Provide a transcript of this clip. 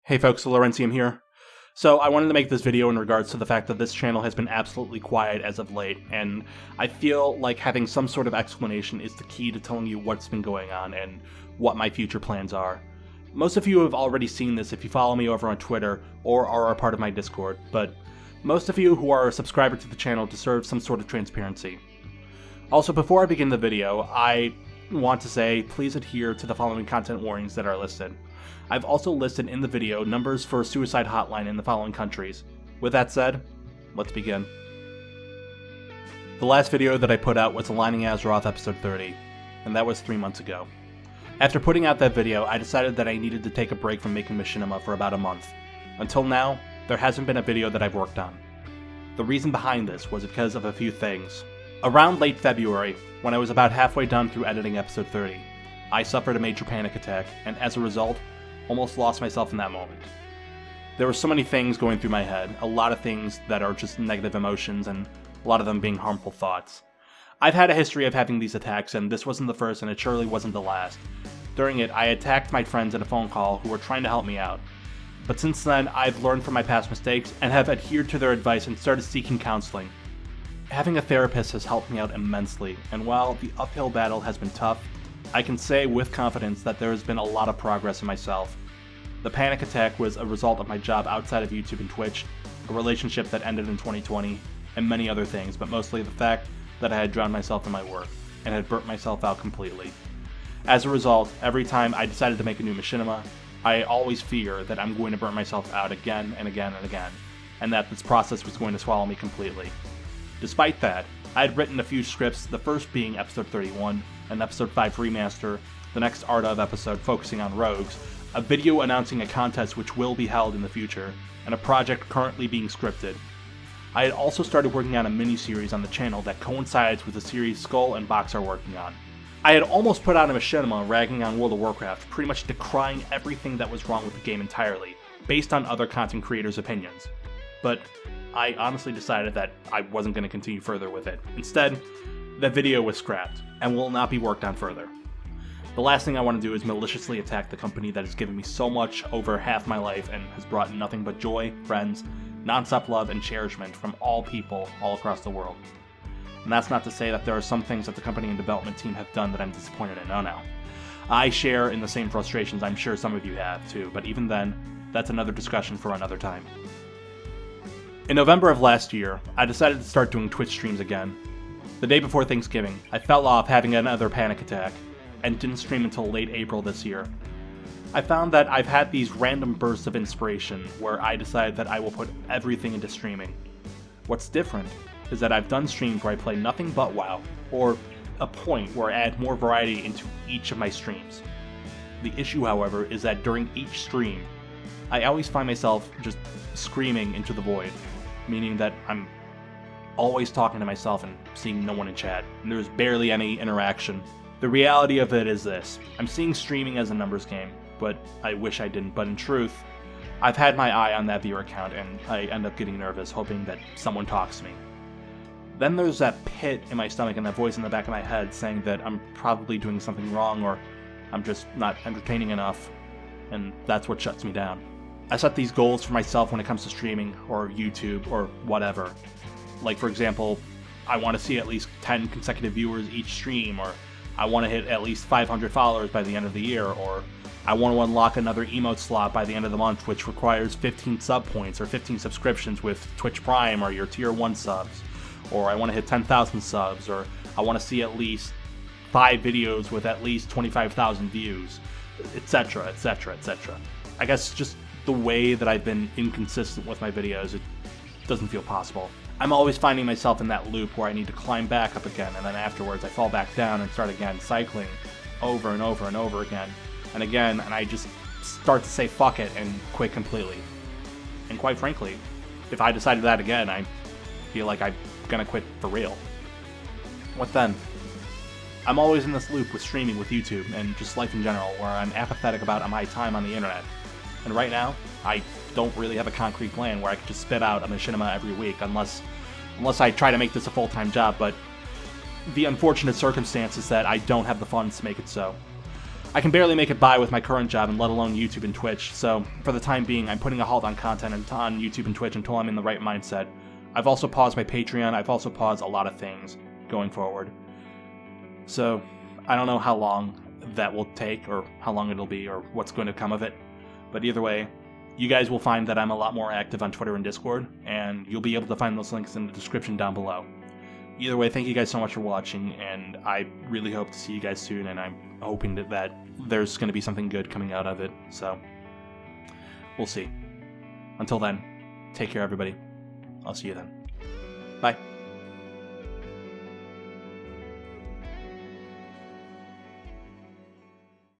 Hey folks, Lawrencium here. So I wanted to make this video in regards to the fact that this channel has been absolutely quiet as of late, and I feel like having some sort of explanation is the key to telling you what's been going on and what my future plans are. Most of you have already seen this if you follow me over on Twitter or are a part of my Discord, but most of you who are a subscriber to the channel deserve some sort of transparency. Also, before I begin the video, I want to say please adhere to the following content warnings that are listed. I've also listed in the video numbers for a suicide hotline in the following countries. With that said, let's begin. The last video that I put out was Aligning Azeroth episode 30, and that was 3 months ago. After putting out that video, I decided that I needed to take a break from making Machinima for about a month. Until now, there hasn't been a video that I've worked on. The reason behind this was because of a few things. Around late February, when I was about halfway done through editing episode 30, I suffered a major panic attack, and as a result, almost lost myself in that moment. There were so many things going through my head, a lot of things that are just negative emotions, and a lot of them being harmful thoughts. I've had a history of having these attacks, and this wasn't the first, and it surely wasn't the last. During it, I attacked my friends in a phone call who were trying to help me out. But since then, I've learned from my past mistakes and have adhered to their advice and started seeking counseling. Having a therapist has helped me out immensely, and while the uphill battle has been tough, I can say with confidence that there has been a lot of progress in myself. The panic attack was a result of my job outside of YouTube and Twitch, a relationship that ended in 2020, and many other things, but mostly the fact that I had drowned myself in my work, and had burnt myself out completely. As a result, every time I decided to make a new Machinima, I always fear that I'm going to burn myself out again and again and again, and that this process was going to swallow me completely. Despite that, I had written a few scripts, the first being episode 31, an episode 5 remaster, the next Art of episode focusing on rogues, a video announcing a contest which will be held in the future, and a project currently being scripted. I had also started working on a mini-series on the channel that coincides with the series Skull and Box are working on. I had almost put out a Machinima ragging on World of Warcraft, pretty much decrying everything that was wrong with the game entirely, based on other content creators' opinions. But I honestly decided that I wasn't going to continue further with it. Instead, that video was scrapped, and will not be worked on further. The last thing I want to do is maliciously attack the company that has given me so much over half my life and has brought nothing but joy, friends, non-stop love, and cherishment from all people all across the world. And that's not to say that there are some things that the company and development team have done that I'm disappointed in. No. I share in the same frustrations I'm sure some of you have too, but even then, that's another discussion for another time. In November of last year, I decided to start doing Twitch streams again. The day before Thanksgiving, I fell off having another panic attack, and didn't stream until late April this year. I found that I've had these random bursts of inspiration where I decided that I will put everything into streaming. What's different is that I've done streams where I play nothing but WoW, or a point where I add more variety into each of my streams. The issue, however, is that during each stream, I always find myself just screaming into the void, meaning that I'm always talking to myself and seeing no one in chat, and there's barely any interaction. The reality of it is this: I'm seeing streaming as a numbers game, but I wish I didn't, but in truth, I've had my eye on that viewer count and I end up getting nervous, hoping that someone talks to me. Then there's that pit in my stomach and that voice in the back of my head saying that I'm probably doing something wrong or I'm just not entertaining enough, and that's what shuts me down. I set these goals for myself when it comes to streaming or YouTube or whatever. Like, for example, I want to see at least 10 consecutive viewers each stream, or I want to hit at least 500 followers by the end of the year, or I want to unlock another emote slot by the end of the month which requires 15 sub points or 15 subscriptions with Twitch Prime or your tier 1 subs, or I want to hit 10,000 subs, or I want to see at least 5 videos with at least 25,000 views, etc, etc, etc. I guess just the way that I've been inconsistent with my videos, it doesn't feel possible. I'm always finding myself in that loop where I need to climb back up again, and then afterwards I fall back down and start again, cycling over and over and over again, and I just start to say fuck it and quit completely. And quite frankly, if I decided that again, I feel like I'm gonna quit for real. What then? I'm always in this loop with streaming with YouTube and just life in general, where I'm apathetic about my time on the internet. And right now, I don't really have a concrete plan where I could just spit out a Machinima every week, unless I try to make this a full-time job, but the unfortunate circumstance is that I don't have the funds to make it so. I can barely make it by with my current job, and let alone YouTube and Twitch, so for the time being, I'm putting a halt on content on YouTube and Twitch until I'm in the right mindset. I've also paused my Patreon, I've also paused a lot of things going forward. So, I don't know how long that will take, or how long it'll be, or what's going to come of it, but either way, you guys will find that I'm a lot more active on Twitter and Discord, and you'll be able to find those links in the description down below. Either way, thank you guys so much for watching, and I really hope to see you guys soon, and I'm hoping that there's going to be something good coming out of it, so we'll see. Until then, take care everybody. I'll see you then. Bye.